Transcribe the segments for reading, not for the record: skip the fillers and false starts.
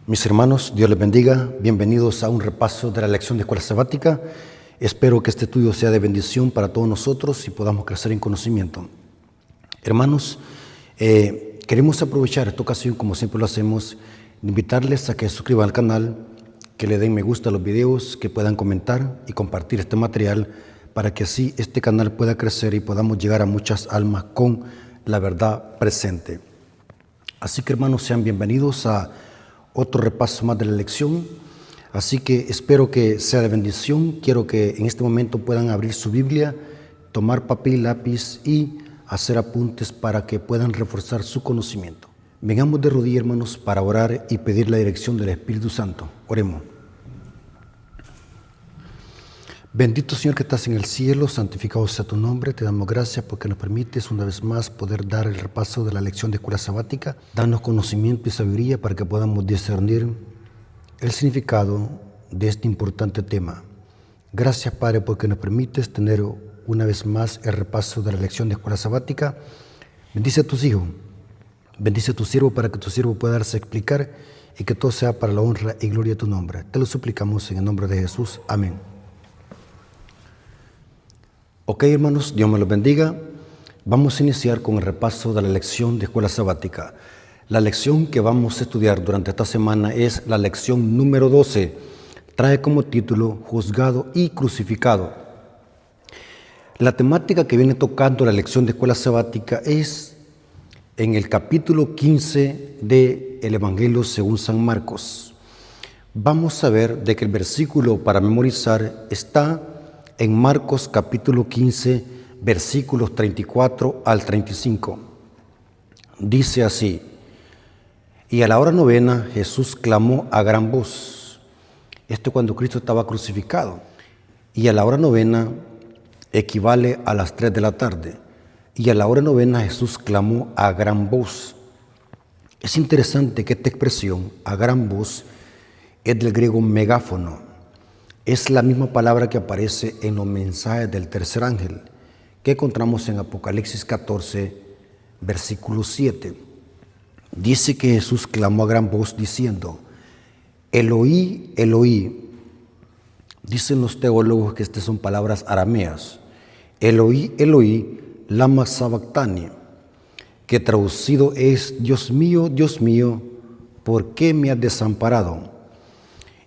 Mis hermanos, Dios les bendiga. Bienvenidos a un repaso de la lección de escuela sabática. Espero que este estudio sea de bendición para todos nosotros y podamos crecer en conocimiento. Hermanos, queremos aprovechar esta ocasión, como siempre lo hacemos, de invitarles a que se suscriban al canal, que le den me gusta a los videos, que puedan comentar y compartir este material para que así este canal pueda crecer y podamos llegar a muchas almas con la verdad presente. Así que, hermanos, sean bienvenidos a otro repaso más de la lección. Así que espero que sea de bendición. Quiero que en este momento puedan abrir su Biblia, tomar papel y lápiz y hacer apuntes para que puedan reforzar su conocimiento. Vengamos de rodillas, hermanos, para orar y pedir la dirección del Espíritu Santo. Oremos. Bendito Señor que estás en el cielo, santificado sea tu nombre. Te damos gracias porque nos permites una vez más poder dar el repaso de la lección de escuela sabática. Danos conocimiento y sabiduría para que podamos discernir el significado de este importante tema. Gracias, Padre, porque nos permites tener una vez más el repaso de la lección de escuela sabática. Bendice a tus hijos, bendice a tu siervo para que tu siervo pueda darse a explicar y que todo sea para la honra y gloria de tu nombre. Te lo suplicamos en el nombre de Jesús. Amén. Ok, hermanos, Dios me los bendiga. Vamos a iniciar con el repaso de la lección de escuela sabática. La lección que vamos a estudiar durante esta semana es la lección número 12. Trae como título Juzgado y Crucificado. La temática que viene tocando la lección de escuela sabática es en el capítulo 15 del Evangelio según San Marcos. Vamos a ver de que el versículo para memorizar está en Marcos capítulo 15, versículos 34 al 35. Dice así: y a la hora novena Jesús clamó a gran voz. Esto cuando Cristo estaba crucificado. Y a la hora novena equivale a las 3 de la tarde. Y a la hora novena Jesús clamó a gran voz. Es interesante que esta expresión, a gran voz, es del griego megáfono. Es la misma palabra que aparece en los mensajes del tercer ángel, que encontramos en Apocalipsis 14, versículo 7. Dice que Jesús clamó a gran voz diciendo: Eloí, Eloí. Dicen los teólogos que estas son palabras arameas. Eloí, Eloí, lama sabactani, que traducido es: Dios mío, ¿por qué me has desamparado?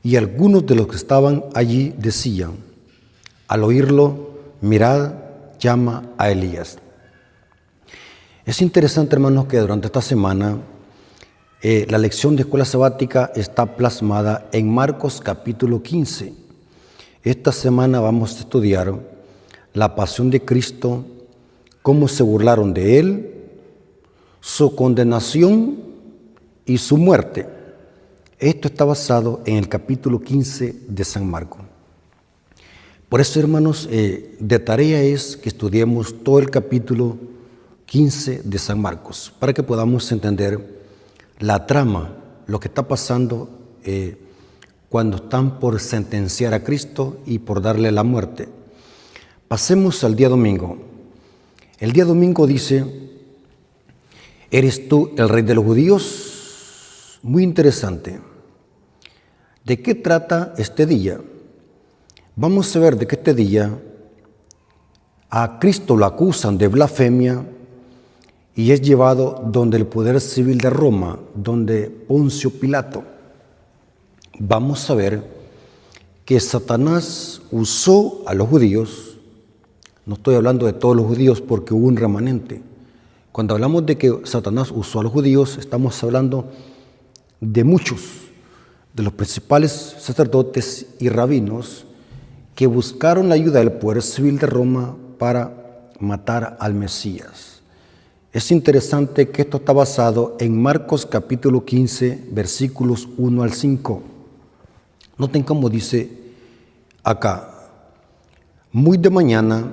Y algunos de los que estaban allí decían, al oírlo, mirad, llama a Elías. Es interesante, hermanos, que durante esta semana la lección de escuela sabática está plasmada en Marcos capítulo 15. Esta semana vamos a estudiar la pasión de Cristo, cómo se burlaron de Él, su condenación y su muerte. Esto está basado en el capítulo 15 de San Marcos. Por eso, hermanos, de tarea es que estudiemos todo el capítulo 15 de San Marcos, para que podamos entender la trama, lo que está pasando cuando están por sentenciar a Cristo y por darle la muerte. Pasemos al día domingo. El día domingo dice: ¿eres tú el rey de los judíos? Muy interesante. ¿De qué trata este día? Vamos a ver de que este día a Cristo lo acusan de blasfemia y es llevado donde el poder civil de Roma, donde Poncio Pilato. Vamos a ver que Satanás usó a los judíos. No estoy hablando de todos los judíos porque hubo un remanente. Cuando hablamos de que Satanás usó a los judíos, estamos hablando de muchos de los principales sacerdotes y rabinos que buscaron la ayuda del poder civil de Roma para matar al Mesías. Es interesante que esto está basado en Marcos capítulo 15, versículos 1 al 5. Noten cómo dice acá: muy de mañana,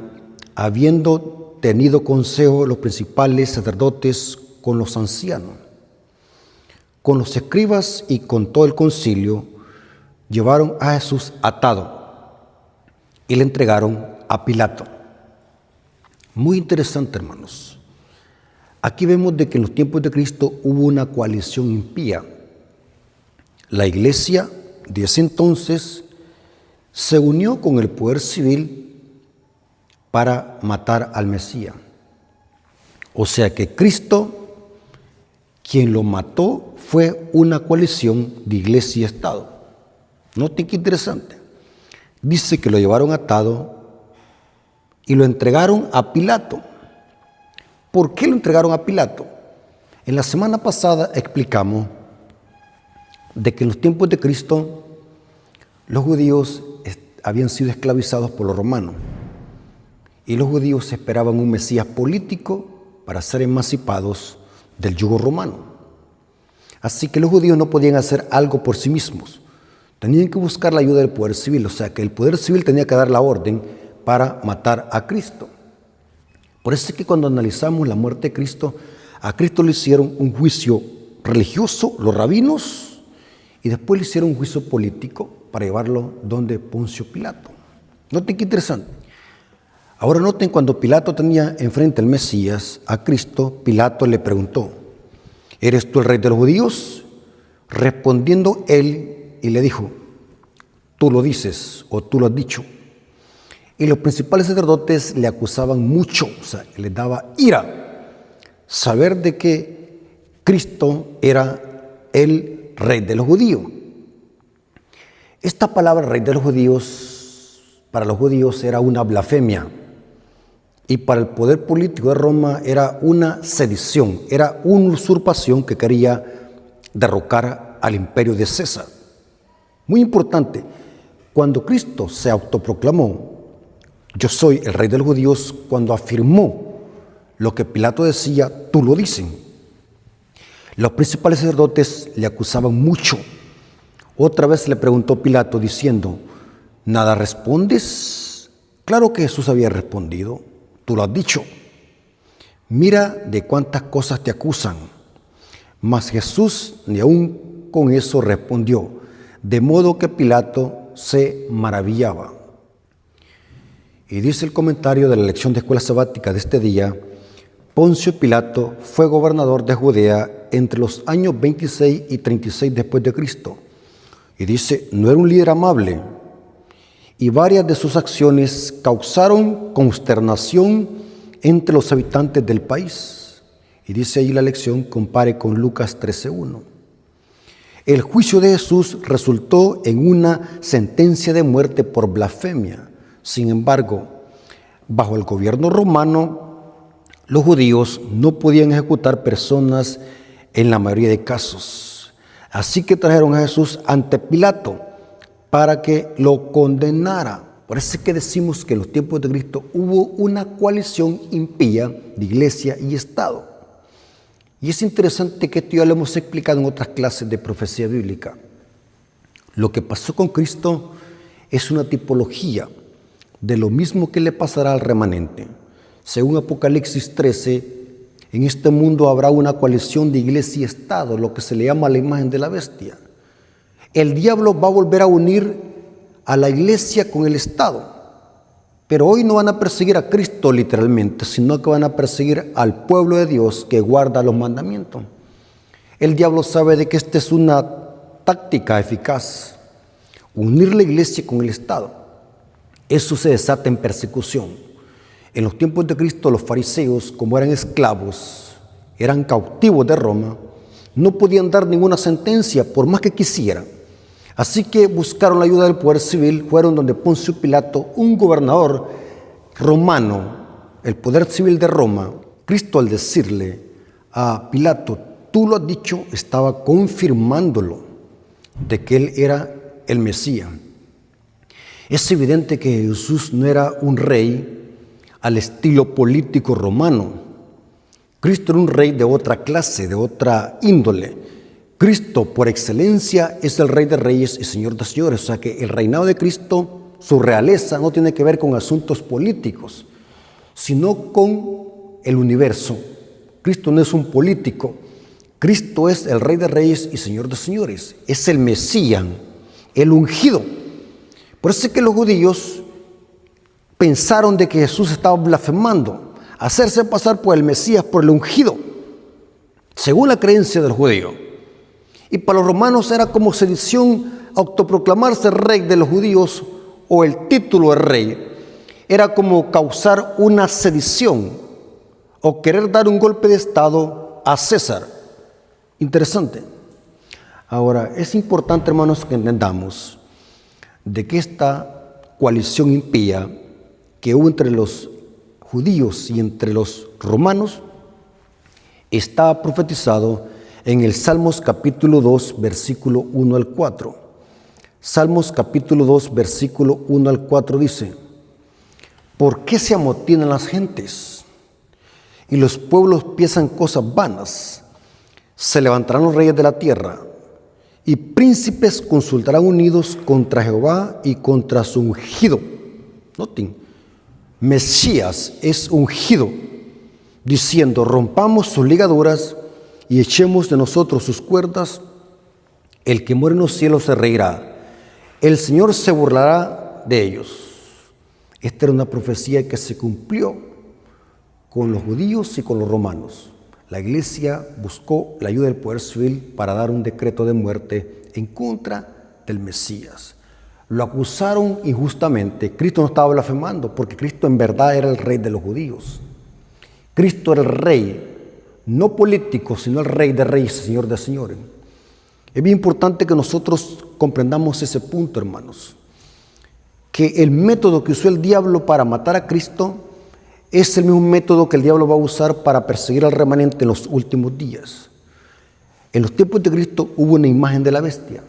habiendo tenido consejo los principales sacerdotes con los ancianos, con los escribas y con todo el concilio, llevaron a Jesús atado y le entregaron a Pilato. Muy interesante, hermanos. Aquí vemos de que en los tiempos de Cristo hubo una coalición impía. La iglesia de ese entonces se unió con el poder civil para matar al Mesías. O sea que Cristo, quien lo mató, fue una coalición de iglesia y Estado. Noten qué interesante. Dice que lo llevaron atado y lo entregaron a Pilato. ¿Por qué lo entregaron a Pilato? En la semana pasada explicamos de que en los tiempos de Cristo los judíos habían sido esclavizados por los romanos y los judíos esperaban un Mesías político para ser emancipados del yugo romano. Así que los judíos no podían hacer algo por sí mismos, tenían que buscar la ayuda del poder civil, o sea que el poder civil tenía que dar la orden para matar a Cristo. Por eso es que cuando analizamos la muerte de Cristo, a Cristo le hicieron un juicio religioso, los rabinos, y después le hicieron un juicio político para llevarlo donde Poncio Pilato. Noten qué interesante. Ahora noten, cuando Pilato tenía enfrente al Mesías, a Cristo, Pilato le preguntó: ¿eres tú el rey de los judíos? Respondiendo él y le dijo: tú lo dices o tú lo has dicho. Y los principales sacerdotes le acusaban mucho, o sea, les daba ira saber de que Cristo era el rey de los judíos. Esta palabra rey de los judíos, para los judíos era una blasfemia y para el poder político de Roma era una sedición, era una usurpación que quería derrocar al imperio de César. Muy importante, cuando Cristo se autoproclamó: yo soy el rey de los judíos, cuando afirmó lo que Pilato decía, tú lo dicen. Los principales sacerdotes le acusaban mucho. Otra vez le preguntó Pilato diciendo: ¿nada respondes? Claro que Jesús había respondido: tú lo has dicho. Mira de cuántas cosas te acusan. Mas Jesús ni aún con eso respondió, de modo que Pilato se maravillaba. Y dice el comentario de la lección de escuela sabática de este día: Poncio Pilato fue gobernador de Judea entre los años 26 y 36 después de Cristo. Y dice, no era un líder amable, y varias de sus acciones causaron consternación entre los habitantes del país. Y dice ahí la lección, compare con Lucas 13:1. El juicio de Jesús resultó en una sentencia de muerte por blasfemia. Sin embargo, bajo el gobierno romano, los judíos no podían ejecutar personas en la mayoría de casos. Así que trajeron a Jesús ante Pilato para que lo condenara. Por eso es que decimos que en los tiempos de Cristo hubo una coalición impía de iglesia y Estado. Y es interesante que esto ya lo hemos explicado en otras clases de profecía bíblica. Lo que pasó con Cristo es una tipología de lo mismo que le pasará al remanente. Según Apocalipsis 13, en este mundo habrá una coalición de iglesia y Estado, lo que se le llama la imagen de la bestia. El diablo va a volver a unir a la iglesia con el Estado. Pero hoy no van a perseguir a Cristo literalmente, sino que van a perseguir al pueblo de Dios que guarda los mandamientos. El diablo sabe de que esta es una táctica eficaz, unir la iglesia con el Estado. Eso se desata en persecución. En los tiempos de Cristo, los fariseos, como eran esclavos, eran cautivos de Roma, no podían dar ninguna sentencia por más que quisieran. Así que buscaron la ayuda del poder civil, fueron donde Poncio Pilato, un gobernador romano, el poder civil de Roma. Cristo, al decirle a Pilato, tú lo has dicho, estaba confirmándolo de que él era el Mesías. Es evidente que Jesús no era un rey al estilo político romano. Cristo era un rey de otra clase, de otra índole. Cristo, por excelencia, es el Rey de Reyes y Señor de Señores. O sea que el reinado de Cristo, su realeza, no tiene que ver con asuntos políticos, sino con el universo. Cristo no es un político. Cristo es el Rey de Reyes y Señor de Señores. Es el Mesías, el ungido. Por eso es que los judíos pensaron de que Jesús estaba blasfemando, hacerse pasar por el Mesías, por el ungido, según la creencia del judío. Y para los romanos era como sedición autoproclamarse rey de los judíos o el título de rey. Era como causar una sedición o querer dar un golpe de estado a César. Interesante. Ahora, es importante, hermanos, que entendamos de que esta coalición impía que hubo entre los judíos y entre los romanos está profetizado en el Salmos capítulo 2, versículo 1 al 4. Salmos capítulo 2, versículo 1 al 4 dice: ¿por qué se amotinan las gentes y los pueblos piensan cosas vanas? Se levantarán los reyes de la tierra y príncipes consultarán unidos contra Jehová y contra su ungido. Noten, Mesías es ungido, diciendo: rompamos sus ligaduras y echemos de nosotros sus cuerdas. El que muere en los cielos se reirá, el Señor se burlará de ellos. Esta era una profecía que se cumplió con los judíos y con los romanos. La iglesia buscó la ayuda del poder civil para dar un decreto de muerte en contra del Mesías. Lo acusaron injustamente. Cristo no estaba blasfemando, porque Cristo en verdad era el rey de los judíos. Cristo era el rey, no político, sino el rey de reyes, señor de señores. Es bien importante que nosotros comprendamos ese punto, hermanos, que el método que usó el diablo para matar a Cristo es el mismo método que el diablo va a usar para perseguir al remanente en los últimos días. En los tiempos de Cristo hubo una imagen de la bestia.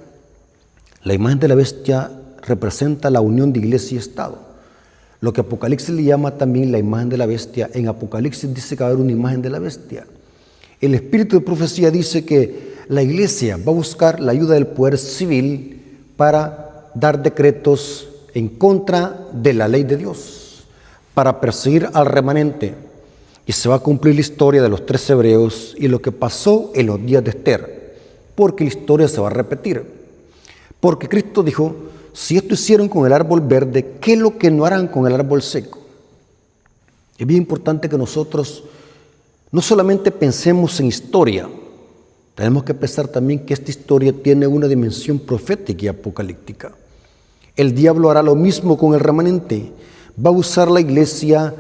La imagen de la bestia representa la unión de iglesia y Estado. Lo que Apocalipsis le llama también la imagen de la bestia. En Apocalipsis dice que va a haber una imagen de la bestia. El espíritu de profecía dice que la iglesia va a buscar la ayuda del poder civil para dar decretos en contra de la ley de Dios, para perseguir al remanente. Y se va a cumplir la historia de los 3 hebreos y lo que pasó en los días de Esther, porque la historia se va a repetir. Porque Cristo dijo: si esto hicieron con el árbol verde, ¿qué es lo que no harán con el árbol seco? Es bien importante que nosotros no solamente pensemos en historia, tenemos que pensar también que esta historia tiene una dimensión profética y apocalíptica. El diablo hará lo mismo con el remanente. Va a usar la iglesia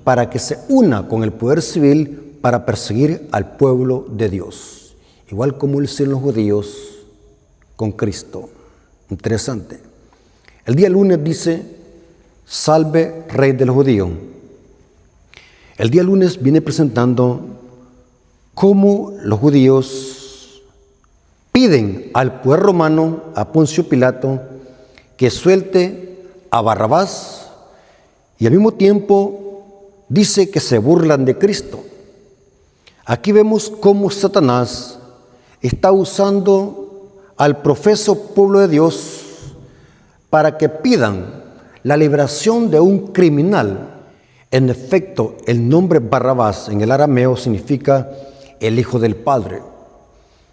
para que se una con el poder civil para perseguir al pueblo de Dios, igual como lo hicieron los judíos con Cristo. Interesante. El día lunes dice: salve rey de los judíos. El día lunes viene presentando cómo los judíos piden al poder romano, a Poncio Pilato, que suelte a Barrabás, y al mismo tiempo dice que se burlan de Cristo. Aquí vemos cómo Satanás está usando al profeso pueblo de Dios para que pidan la liberación de un criminal. En efecto, el nombre Barrabás en el arameo significa el Hijo del Padre.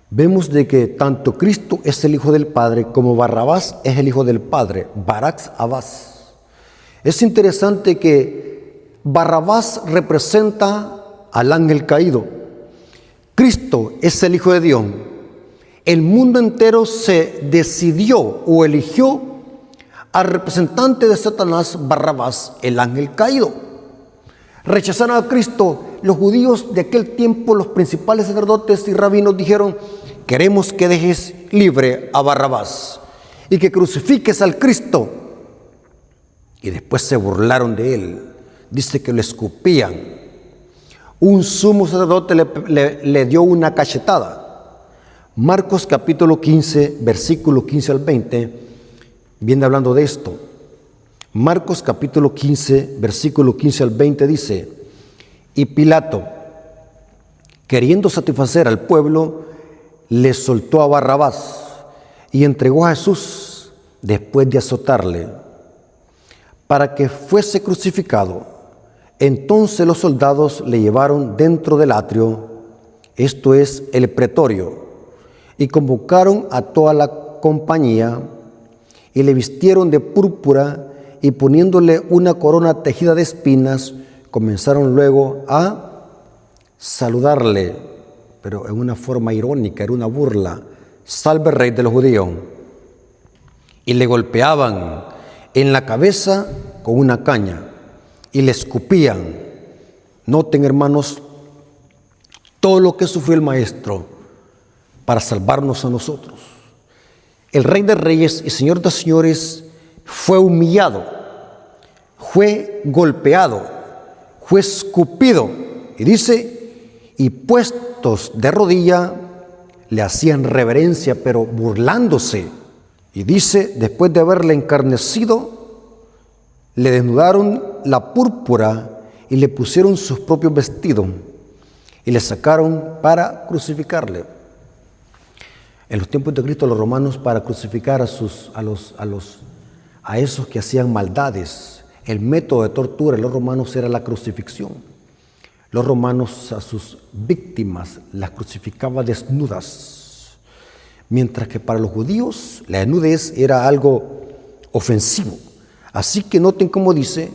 Vemos de que tanto Cristo es el Hijo del Padre como Barrabás es el Hijo del Padre, Barax Abás. Es interesante que Barrabás representa al ángel caído. Cristo es el Hijo de Dios. El mundo entero se decidió o eligió al representante de Satanás, Barrabás, el ángel caído. Rechazaron a Cristo. Los judíos de aquel tiempo, los principales sacerdotes y rabinos dijeron: queremos que dejes libre a Barrabás y que crucifiques al Cristo. Y después se burlaron de él. Dice que lo escupían. Un sumo sacerdote le dio una cachetada. Marcos capítulo 15, versículo 15 al 20, viene hablando de esto. Marcos capítulo 15, versículo 15 al 20 dice: y Pilato, queriendo satisfacer al pueblo, le soltó a Barrabás y entregó a Jesús después de azotarle para que fuese crucificado. Entonces los soldados le llevaron dentro del atrio, esto es el pretorio, y convocaron a toda la compañía y le vistieron de púrpura y poniéndole una corona tejida de espinas, comenzaron luego a saludarle, pero en una forma irónica, era una burla. salve Rey de los judíos. Y le golpeaban en la cabeza con una caña y le escupían. Noten, hermanos, todo lo que sufrió el Maestro para salvarnos a nosotros. El Rey de Reyes y Señor de Señores fue humillado, fue golpeado, fue escupido. Y dice, y puestos de rodilla, le hacían reverencia, pero burlándose. Y dice, después de haberle encarnecido, le desnudaron la púrpura y le pusieron sus propios vestidos y le sacaron para crucificarle. En los tiempos de Cristo, los romanos, para crucificar a esos que hacían maldades, el método de tortura de los romanos era la crucifixión. Los romanos a sus víctimas las crucificaban desnudas, mientras que para los judíos la desnudez era algo ofensivo. Así que noten cómo dice,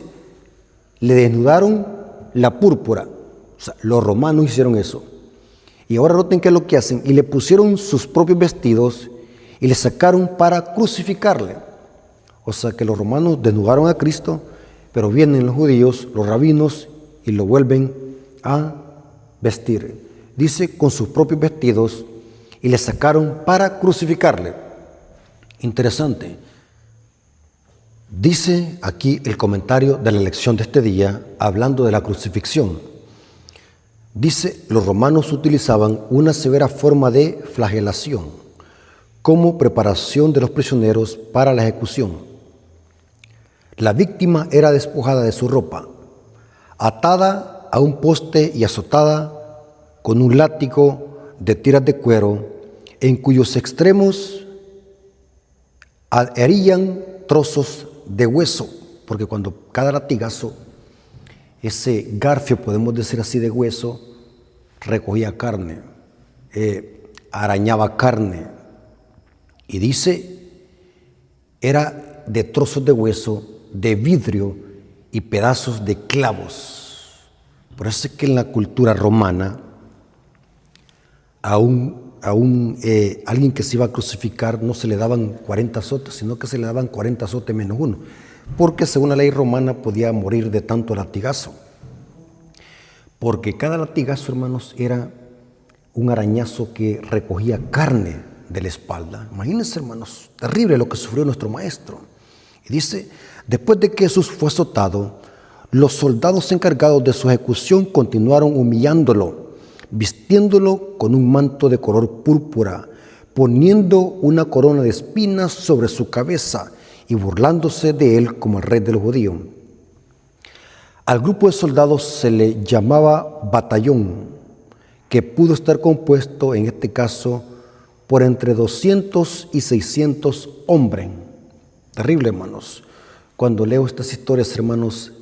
le desnudaron la púrpura. O sea, los romanos hicieron eso. Y ahora noten qué es lo que hacen. Y le pusieron sus propios vestidos y le sacaron para crucificarle. O sea que los romanos desnudaron a Cristo, pero vienen los judíos, los rabinos, y lo vuelven a vestir. Dice, con sus propios vestidos, y le sacaron para crucificarle. Interesante. Dice aquí el comentario de la lección de este día, hablando de la crucifixión. Dice, los romanos utilizaban una severa forma de flagelación como preparación de los prisioneros para la ejecución. La víctima era despojada de su ropa, atada a un poste y azotada con un látigo de tiras de cuero, en cuyos extremos adherían trozos de hueso, porque cuando cada latigazo, ese garfio, podemos decir así, de hueso, recogía carne, arañaba carne, y dice, era de trozos de hueso, de vidrio y pedazos de clavos. Por eso es que en la cultura romana, a alguien que se iba a crucificar no se le daban 40 azotes, sino que se le daban 40 azotes menos uno, porque según la ley romana podía morir de tanto latigazo. Porque cada latigazo, hermanos, era un arañazo que recogía carne de la espalda. Imagínense, hermanos, terrible lo que sufrió nuestro Maestro. Y dice, después de que Jesús fue azotado, los soldados encargados de su ejecución continuaron humillándolo, vistiéndolo con un manto de color púrpura, poniendo una corona de espinas sobre su cabeza y burlándose de él como el Rey de los judíos. Al grupo de soldados se le llamaba batallón, que pudo estar compuesto, en este caso, por entre 200 y 600 hombres. Terrible, hermanos. Cuando leo estas historias, hermanos,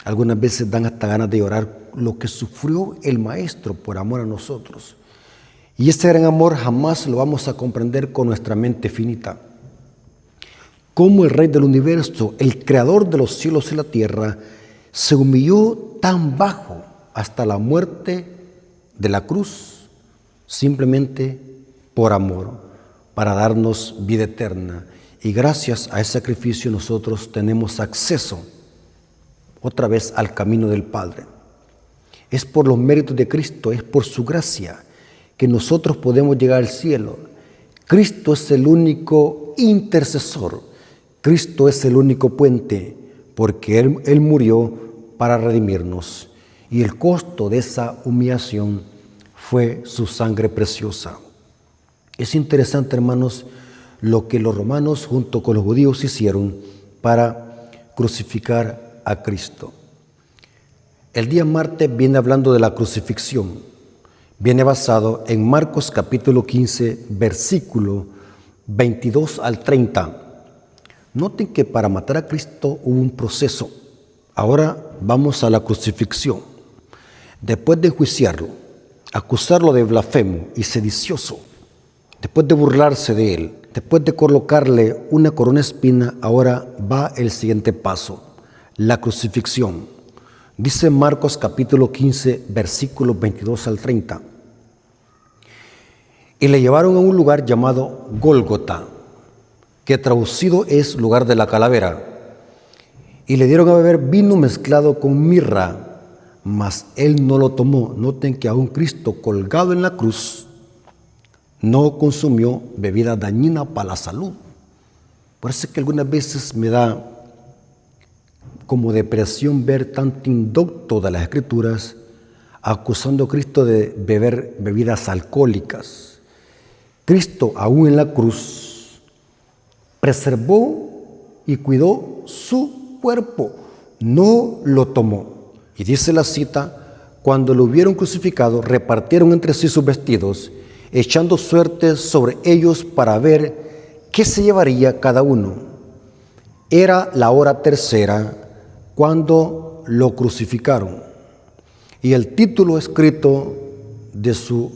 algunas veces dan hasta ganas de llorar lo que sufrió el Maestro por amor a nosotros. Y este gran amor jamás lo vamos a comprender con nuestra mente finita. Cómo el Rey del universo, el Creador de los cielos y la tierra, se humilló tan bajo hasta la muerte de la cruz, simplemente por amor, para darnos vida eterna. Y gracias a ese sacrificio nosotros tenemos acceso otra vez al camino del Padre. Es por los méritos de Cristo, es por su gracia que nosotros podemos llegar al cielo. Cristo es el único intercesor, Cristo es el único puente, porque Él murió para redimirnos. Y el costo de esa humillación fue su sangre preciosa. Es interesante, hermanos, lo que los romanos junto con los judíos hicieron para crucificar a Cristo. El día martes viene hablando de la crucifixión. Viene basado en Marcos capítulo 15, versículo 22 al 30. Noten que para matar a Cristo hubo un proceso. Ahora vamos a la crucifixión. Después de enjuiciarlo, acusarlo de blasfemo y sedicioso, después de burlarse de él, después de colocarle una corona de espina, ahora va el siguiente paso, la crucifixión. Dice Marcos capítulo 15, versículos 22 al 30. y le llevaron a un lugar llamado Gólgota, que traducido es lugar de la calavera, y le dieron a beber vino mezclado con mirra, mas él no lo tomó. Noten que aún Cristo colgado en la cruz no consumió bebida dañina para la salud. Por eso es que algunas veces me da como depresión ver tanto indocto de las Escrituras acusando a Cristo de beber bebidas alcohólicas. Cristo, aún en la cruz, preservó y cuidó su cuerpo, no lo tomó. Y dice la cita: cuando lo hubieron crucificado, repartieron entre sí sus vestidos, echando suertes sobre ellos para ver qué se llevaría cada uno. Era la hora tercera cuando lo crucificaron. Y el título escrito de su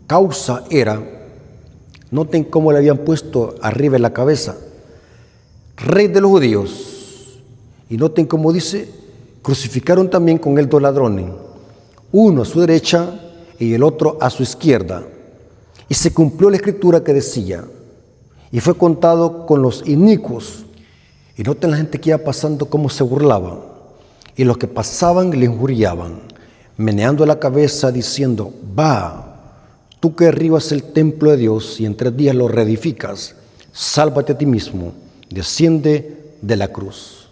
causa era, noten cómo le habían puesto arriba en la cabeza, Rey de los Judíos. Y noten cómo dice, crucificaron también con él 2 ladrones, uno a su derecha y el otro a su izquierda. Y se cumplió la escritura que decía, y fue contado con los inicuos. Y noten la gente que iba pasando cómo se burlaban, y los que pasaban le injuriaban, meneando la cabeza diciendo, va, tú que derribas el templo de Dios y en 3 días lo reedificas, sálvate a ti mismo, desciende de la cruz.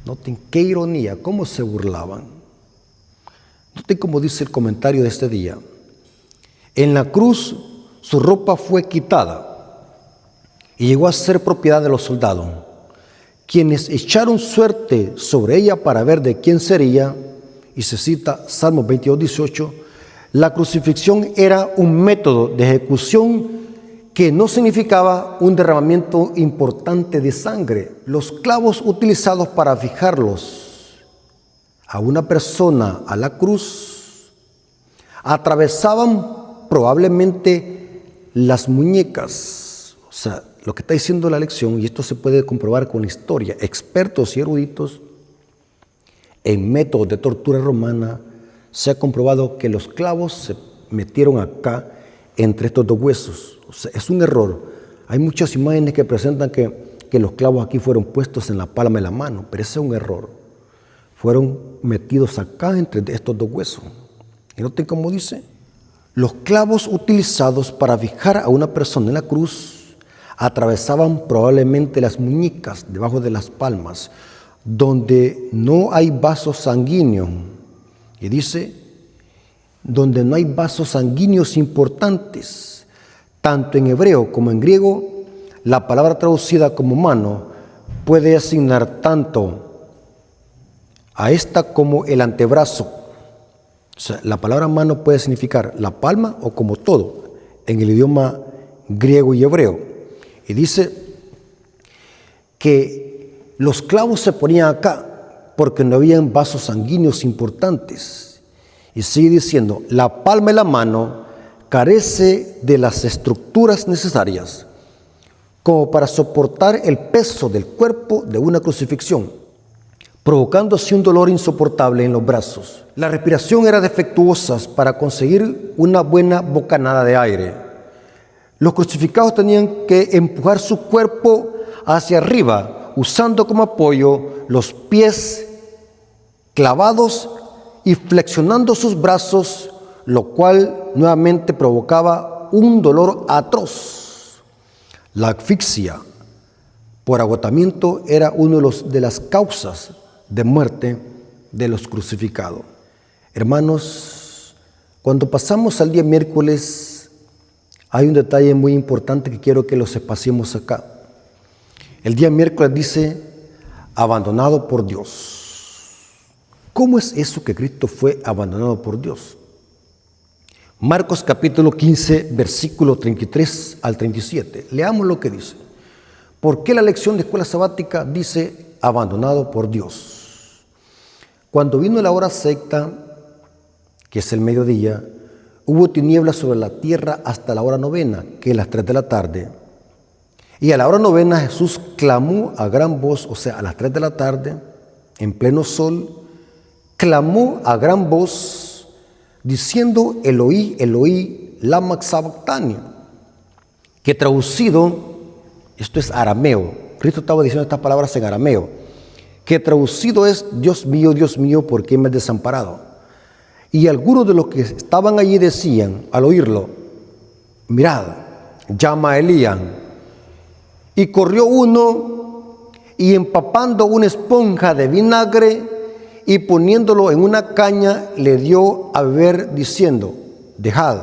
Noten qué ironía, cómo se burlaban. Noten cómo dice el comentario de este día. En la cruz su ropa fue quitada y llegó a ser propiedad de los soldados, quienes echaron suerte sobre ella para ver de quién sería. Y se cita Salmos 22:18, la crucifixión era un método de ejecución que no significaba un derramamiento importante de sangre. Los clavos utilizados para fijarlos a una persona a la cruz atravesaban probablemente las muñecas. O sea, lo que está diciendo la lección, y esto se puede comprobar con la historia, expertos y eruditos en métodos de tortura romana, se ha comprobado que los clavos se metieron acá entre estos 2 huesos. O sea, es un error. Hay muchas imágenes que presentan que los clavos aquí fueron puestos en la palma de la mano, pero ese es un error. Fueron metidos acá entre estos 2 huesos. Y noten cómo dice, los clavos utilizados para fijar a una persona en la cruz atravesaban probablemente las muñecas debajo de las palmas, donde no hay vasos sanguíneos. Y dice, donde no hay vasos sanguíneos importantes. Tanto en hebreo como en griego, la palabra traducida como mano puede asignar tanto a esta como el antebrazo. O sea, la palabra mano puede significar la palma o como todo, en el idioma griego y hebreo. Y dice que los clavos se ponían acá porque no habían vasos sanguíneos importantes. Y sigue diciendo, la palma de la mano carece de las estructuras necesarias como para soportar el peso del cuerpo de una crucifixión, provocando así un dolor insoportable en los brazos. La respiración era defectuosa para conseguir una buena bocanada de aire. Los crucificados tenían que empujar su cuerpo hacia arriba, usando como apoyo los pies clavados y flexionando sus brazos, lo cual nuevamente provocaba un dolor atroz. La asfixia por agotamiento era una de las causas de muerte de los crucificados. Hermanos, cuando pasamos al día miércoles, hay un detalle muy importante que quiero que lo sepamos acá. El día miércoles dice, abandonado por Dios. ¿Cómo es eso que Cristo fue abandonado por Dios? Marcos capítulo 15, versículo 33 al 37. Leamos lo que dice. ¿Por qué la lección de escuela sabática dice abandonado por Dios? Cuando vino la hora sexta, que es el mediodía, hubo tinieblas sobre la tierra hasta la hora novena, que es las 3 de la tarde. Y a la hora novena Jesús clamó a gran voz, o sea, a las 3 de la tarde, en pleno sol, clamó a gran voz, diciendo, Eloí, Eloí, lama sabactani, que traducido, esto es arameo, Cristo estaba diciendo estas palabras en arameo, que traducido es: Dios mío, ¿por qué me has desamparado? Y algunos de los que estaban allí decían, al oírlo: mirad, llama a Elías. Y corrió uno, y empapando una esponja de vinagre y poniéndolo en una caña, le dio a beber, diciendo: dejad,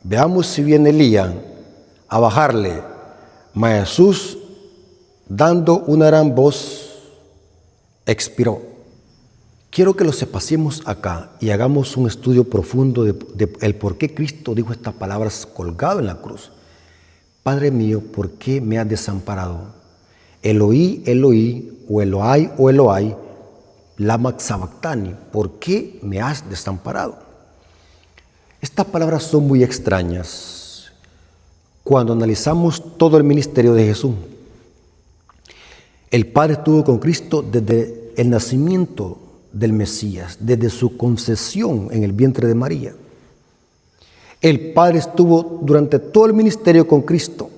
veamos si viene Elías a bajarle. Mas Jesús, dando una gran voz, expiró. Quiero que lo sepacemos acá y hagamos un estudio profundo de el por qué Cristo dijo estas palabras colgado en la cruz. Padre mío, ¿por qué me has desamparado? Eloí, Eloí, o Eloai, lama sabactani, ¿por qué me has desamparado? Estas palabras son muy extrañas cuando analizamos todo el ministerio de Jesús. El Padre estuvo con Cristo desde el nacimiento del Mesías, desde su concepción en el vientre de María. El Padre estuvo durante todo el ministerio con Cristo.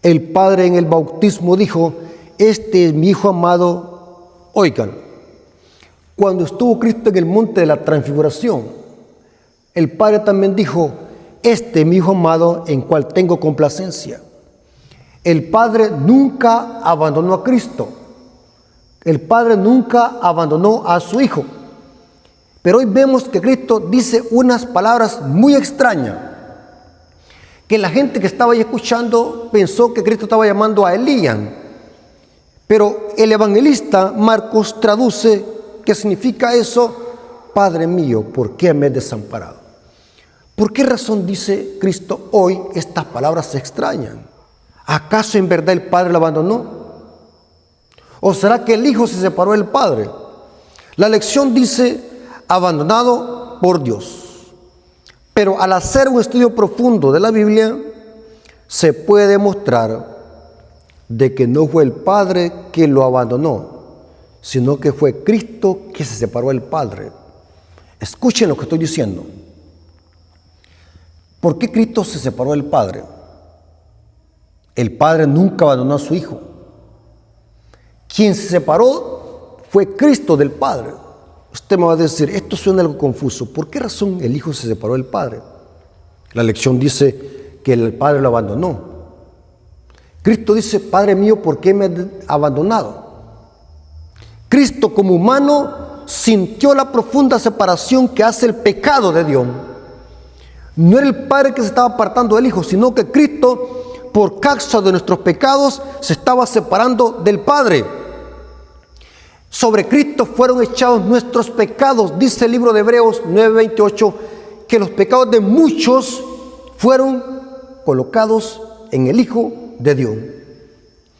El Padre en el bautismo dijo: este es mi Hijo amado, oigan. Cuando estuvo Cristo en el monte de la transfiguración, el Padre también dijo: este es mi Hijo amado, en cual tengo complacencia. El Padre nunca abandonó a Cristo. El Padre nunca abandonó a su Hijo. Pero hoy vemos que Cristo dice unas palabras muy extrañas, que la gente que estaba ahí escuchando pensó que Cristo estaba llamando a Elías. Pero el evangelista Marcos traduce qué significa eso: Padre mío, ¿por qué me has desamparado? ¿Por qué razón dice Cristo hoy estas palabras extrañas? ¿Acaso en verdad el Padre lo abandonó? ¿O será que el Hijo se separó del Padre? La lección dice: abandonado por Dios. Pero al hacer un estudio profundo de la Biblia, se puede demostrar de que no fue el Padre que lo abandonó, sino que fue Cristo que se separó del Padre. Escuchen lo que estoy diciendo. ¿Por qué Cristo se separó del Padre? El Padre nunca abandonó a su Hijo. Quien se separó fue Cristo del Padre. Usted me va a decir, esto suena algo confuso. ¿Por qué razón el Hijo se separó del Padre? La lección dice que el Padre lo abandonó. Cristo dice: Padre mío, ¿por qué me has abandonado? Cristo como humano sintió la profunda separación que hace el pecado de Dios. No era el Padre que se estaba apartando del Hijo, sino que Cristo, por causa de nuestros pecados, se estaba separando del Padre. Sobre Cristo fueron echados nuestros pecados. Dice el libro de Hebreos 9:28 que los pecados de muchos fueron colocados en el Hijo de Dios.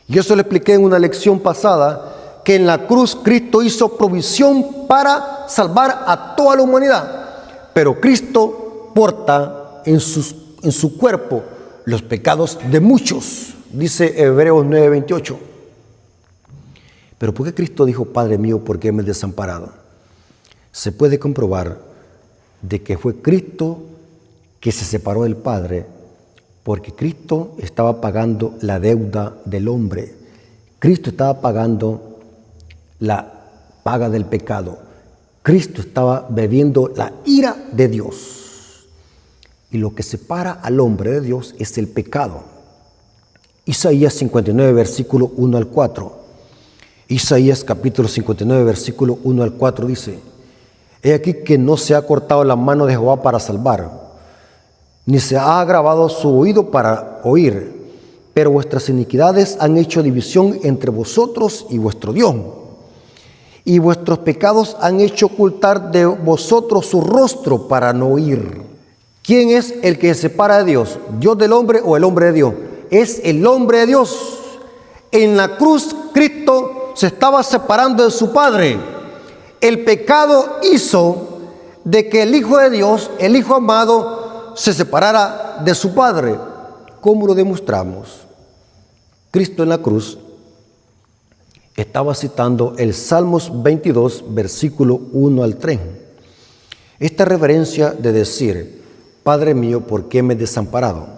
Y eso lo expliqué en una lección pasada, que en la cruz Cristo hizo provisión para salvar a toda la humanidad. Pero Cristo porta en su cuerpo los pecados de muchos, dice Hebreos 9:28. Pero ¿por qué Cristo dijo: Padre mío, ¿por qué me has desamparado? Se puede comprobar de que fue Cristo que se separó del Padre, porque Cristo estaba pagando la deuda del hombre. Cristo estaba pagando la paga del pecado. Cristo estaba bebiendo la ira de Dios. Y lo que separa al hombre de Dios es el pecado. Isaías 59, versículo 1 al 4. Isaías capítulo 59, versículo 1 al 4 dice: He aquí que no se ha cortado la mano de Jehová para salvar, ni se ha agravado su oído para oír, pero vuestras iniquidades han hecho división entre vosotros y vuestro Dios, y vuestros pecados han hecho ocultar de vosotros su rostro para no oír. ¿Quién es el que se separa de Dios? ¿Dios del hombre o el hombre de Dios? Es el hombre de Dios. En la cruz Cristo se estaba separando de su Padre. El pecado hizo de que el Hijo de Dios, el Hijo amado, se separara de su Padre. ¿Cómo lo demostramos? Cristo en la cruz estaba citando el Salmos 22, versículo 1 al 3. Esta referencia de decir: Padre mío, ¿por qué me has desamparado?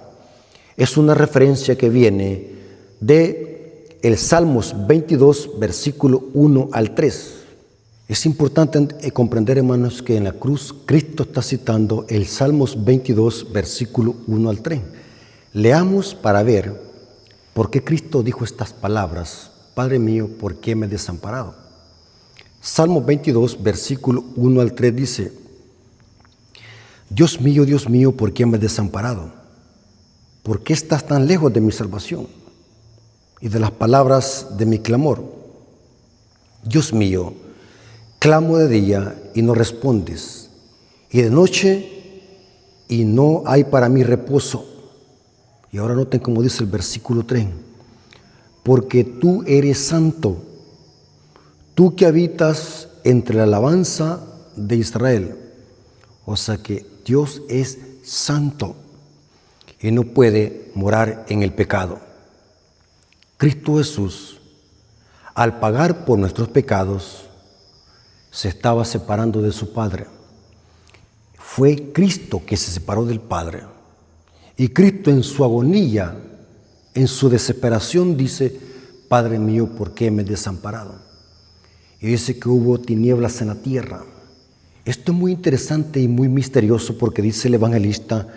Es una referencia que viene de el Salmos 22, versículo 1 al 3. Es importante comprender, hermanos, que en la cruz Cristo está citando el Salmos 22, versículo 1 al 3. Leamos para ver por qué Cristo dijo estas palabras: Padre mío, ¿por qué me has desamparado? Salmo 22, versículo 1 al 3 dice: Dios mío, ¿por qué me has desamparado? ¿Por qué estás tan lejos de mi salvación y de las palabras de mi clamor? Dios mío, clamo de día y no respondes, y de noche y no hay para mí reposo. Y ahora noten como dice el versículo 3: porque tú eres santo, tú que habitas entre la alabanza de Israel. O sea que Dios es santo y no puede morar en el pecado. Cristo Jesús, al pagar por nuestros pecados, se estaba separando de su Padre. Fue Cristo que se separó del Padre. Y Cristo en su agonía, en su desesperación, dice: Padre mío, ¿por qué me has desamparado? Y dice que hubo tinieblas en la tierra. Esto es muy interesante y muy misterioso, porque dice el evangelista: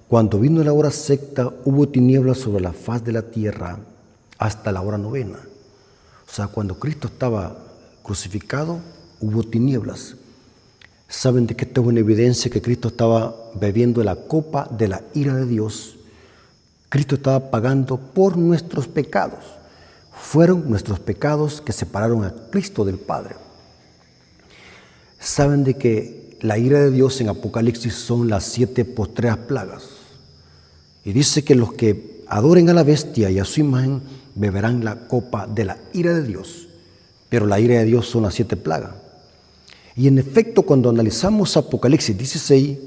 cuando vino la hora sexta, hubo tinieblas sobre la faz de la tierra hasta la hora novena. O sea, cuando Cristo estaba crucificado, hubo tinieblas. ¿Saben de qué tengo una evidencia? Que Cristo estaba bebiendo la copa de la ira de Dios. Cristo estaba pagando por nuestros pecados. Fueron nuestros pecados que separaron a Cristo del Padre. ¿Saben de que la ira de Dios en Apocalipsis son las 7 postreras plagas? Y dice que los que adoren a la bestia y a su imagen beberán la copa de la ira de Dios. Pero la ira de Dios son las 7 plagas. Y en efecto, cuando analizamos Apocalipsis 16,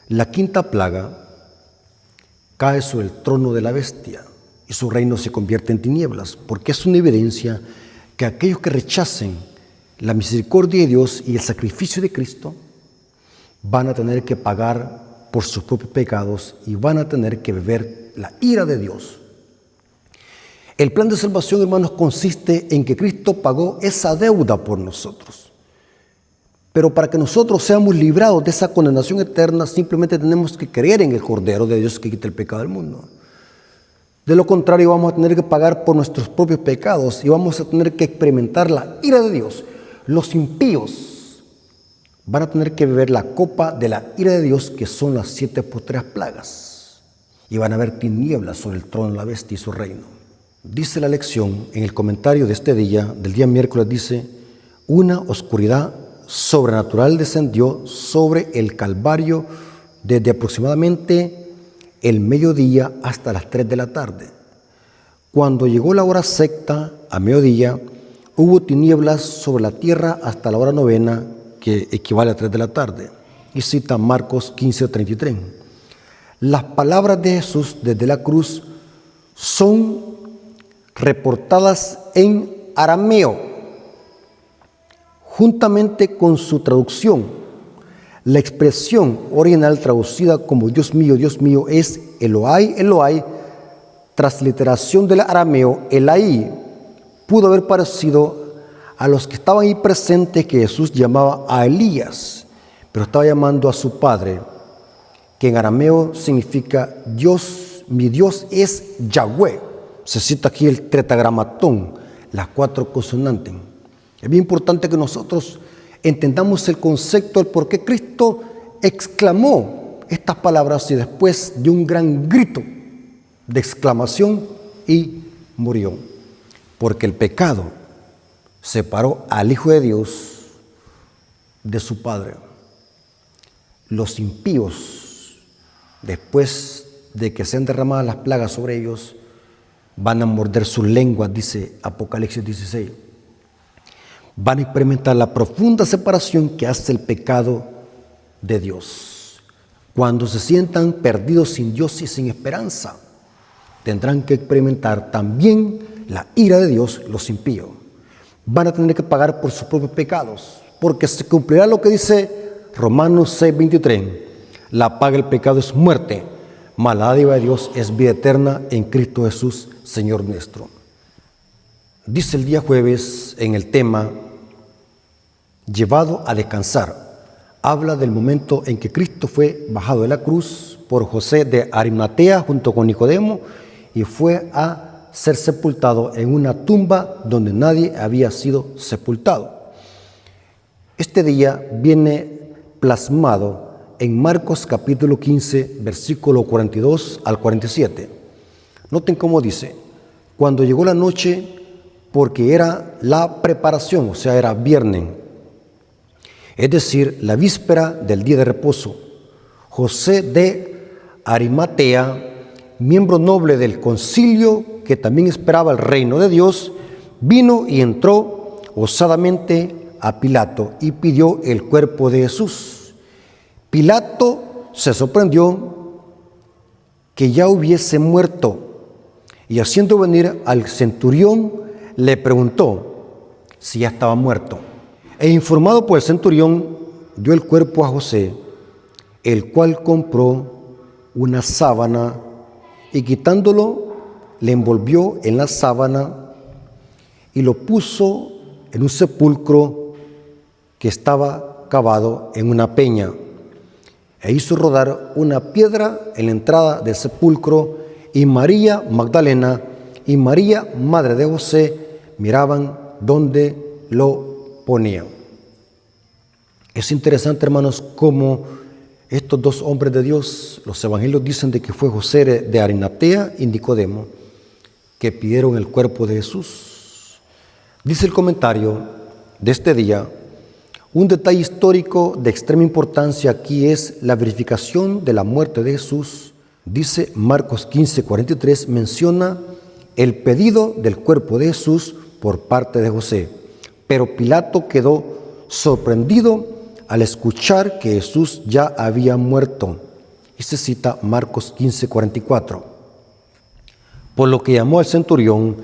la quinta plaga cae sobre el trono de la bestia y su reino se convierte en tinieblas, porque es una evidencia que aquellos que rechacen la misericordia de Dios y el sacrificio de Cristo van a tener que pagar por sus propios pecados y van a tener que beber la ira de Dios. El plan de salvación, hermanos, consiste en que Cristo pagó esa deuda por nosotros. Pero para que nosotros seamos librados de esa condenación eterna, simplemente tenemos que creer en el Cordero de Dios que quita el pecado del mundo. De lo contrario, vamos a tener que pagar por nuestros propios pecados y vamos a tener que experimentar la ira de Dios. Los impíos van a tener que beber la copa de la ira de Dios, que son las 7 postreras plagas, y van a haber tinieblas sobre el trono de la bestia y su reino. Dice la lección en el comentario de este día, del día miércoles, dice: una oscuridad sobrenatural descendió sobre el Calvario desde aproximadamente el mediodía hasta las 3 de la tarde. Cuando llegó la hora sexta, a mediodía, hubo tinieblas sobre la tierra hasta la hora novena, que equivale a 3 de la tarde. Y cita Marcos 15:33. Las palabras de Jesús desde la cruz son reportadas en arameo, juntamente con su traducción. La expresión original traducida como Dios mío, es Elohai, Elohai. Transliteración del arameo, Elai, pudo haber parecido a los que estaban ahí presentes que Jesús llamaba a Elías, pero estaba llamando a su padre, que en arameo significa Dios, mi Dios es Yahweh. Se cita aquí el tetragramatón, las 4 consonantes. Es bien importante que nosotros entendamos el concepto del por qué Cristo exclamó estas palabras y después de un gran grito de exclamación y murió. Porque el pecado separó al Hijo de Dios de su Padre. Los impíos, después de que sean derramadas las plagas sobre ellos, van a morder sus lenguas, dice Apocalipsis 16. Van a experimentar la profunda separación que hace el pecado de Dios. Cuando se sientan perdidos sin Dios y sin esperanza, tendrán que experimentar también la ira de Dios, los impíos. Van a tener que pagar por sus propios pecados, porque se cumplirá lo que dice Romanos 6:23. La paga del pecado es muerte, mas la dádiva de Dios es vida eterna en Cristo Jesús, Señor nuestro. Dice el día jueves en el tema llevado a descansar. Habla del momento en que Cristo fue bajado de la cruz por José de Arimatea junto con Nicodemo y fue a ser sepultado en una tumba donde nadie había sido sepultado. Este día viene plasmado en Marcos capítulo 15, versículo 42 al 47. Noten cómo dice: cuando llegó la noche, porque era la preparación, o sea, era viernes, es decir, la víspera del día de reposo, José de Arimatea, miembro noble del concilio que también esperaba el reino de Dios, vino y entró osadamente a Pilato y pidió el cuerpo de Jesús. Pilato se sorprendió que ya hubiese muerto y haciendo venir al centurión le preguntó si ya estaba muerto. E informado por el centurión, dio el cuerpo a José, el cual compró una sábana y quitándolo, le envolvió en la sábana y lo puso en un sepulcro que estaba cavado en una peña. E hizo rodar una piedra en la entrada del sepulcro, y María Magdalena y María, madre de José, miraban dónde lo ponían. Es interesante, hermanos, cómo estos dos hombres de Dios, los evangelios dicen de que fue José de Arimatea y Nicodemo, que pidieron el cuerpo de Jesús. Dice el comentario de este día: un detalle histórico de extrema importancia aquí es la verificación de la muerte de Jesús. Dice Marcos 15, 43, menciona el pedido del cuerpo de Jesús por parte de José. Pero Pilato quedó sorprendido al escuchar que Jesús ya había muerto. Y se cita Marcos 15, 44. Por lo que llamó al centurión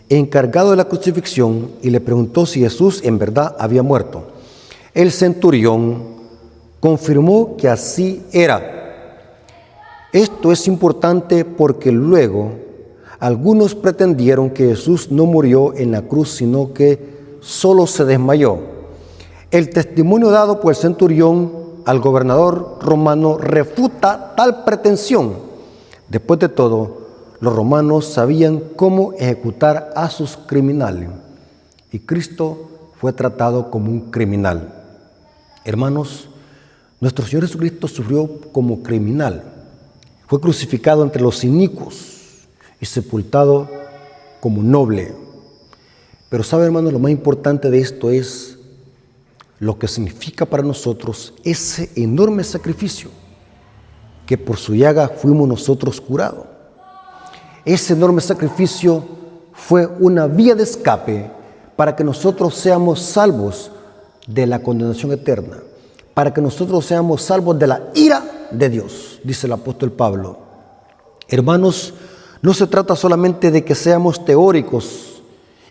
encargado de la crucifixión y le preguntó si Jesús en verdad había muerto. El centurión confirmó que así era. Esto es importante porque luego algunos pretendieron que Jesús no murió en la cruz, sino que solo se desmayó. El testimonio dado por el centurión al gobernador romano refuta tal pretensión. Después de todo, los romanos sabían cómo ejecutar a sus criminales y Cristo fue tratado como un criminal. Hermanos, nuestro Señor Jesucristo sufrió como criminal. Fue crucificado entre los inicuos y sepultado como noble. Pero sabe, hermanos, lo más importante de esto es lo que significa para nosotros ese enorme sacrificio, que por su llaga fuimos nosotros curados. Ese enorme sacrificio fue una vía de escape para que nosotros seamos salvos de la condenación eterna, para que nosotros seamos salvos de la ira de Dios, dice el apóstol Pablo. Hermanos, no se trata solamente de que seamos teóricos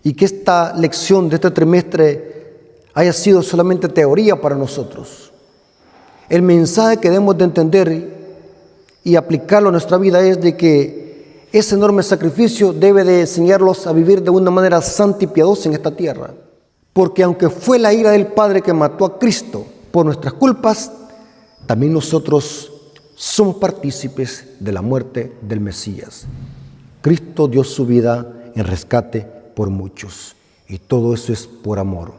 y que esta lección de este trimestre haya sido solamente teoría para nosotros. El mensaje que debemos de entender y aplicarlo a nuestra vida es de que ese enorme sacrificio debe de enseñarlos a vivir de una manera santa y piadosa en esta tierra. Porque aunque fue la ira del Padre que mató a Cristo por nuestras culpas, también nosotros somos partícipes de la muerte del Mesías. Cristo dio su vida en rescate por muchos, y todo eso es por amor.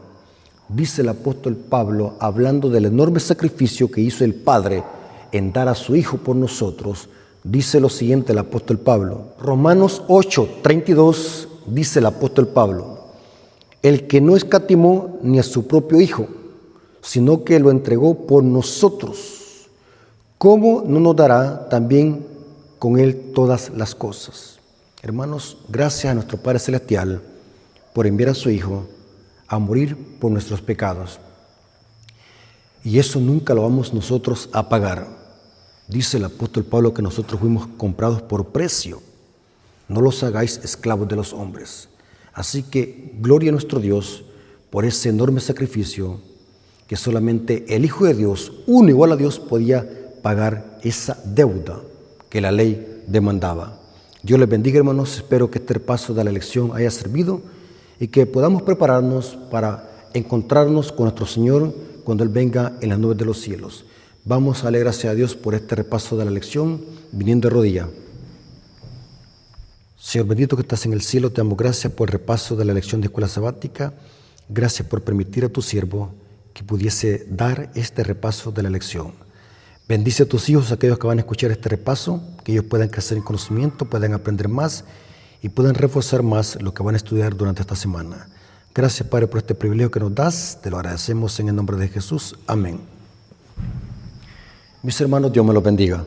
Dice el apóstol Pablo, hablando del enorme sacrificio que hizo el Padre en dar a su Hijo por nosotros, dice lo siguiente el apóstol Pablo. Romanos 8, 32, dice el apóstol Pablo: el que no escatimó ni a su propio Hijo, sino que lo entregó por nosotros, ¿cómo no nos dará también con Él todas las cosas? Hermanos, gracias a nuestro Padre Celestial por enviar a su Hijo a morir por nuestros pecados. Y eso nunca lo vamos nosotros a pagar. Dice el apóstol Pablo que nosotros fuimos comprados por precio. No los hagáis esclavos de los hombres. Así que gloria a nuestro Dios por ese enorme sacrificio que solamente el Hijo de Dios, uno igual a Dios, podía pagar esa deuda que la ley demandaba. Dios les bendiga, hermanos. Espero que este repaso de la lección haya servido y que podamos prepararnos para encontrarnos con nuestro Señor cuando Él venga en las nubes de los cielos. Vamos a darle gracias a Dios por este repaso de la lección, viniendo de rodillas. Señor bendito que estás en el cielo, te damos gracias por el repaso de la lección de escuela sabática. Gracias por permitir a tu siervo que pudiese dar este repaso de la lección. Bendice a tus hijos, aquellos que van a escuchar este repaso, que ellos puedan crecer en conocimiento, puedan aprender más y puedan reforzar más lo que van a estudiar durante esta semana. Gracias, Padre, por este privilegio que nos das. Te lo agradecemos en el nombre de Jesús. Amén. Mis hermanos, Dios me los bendiga.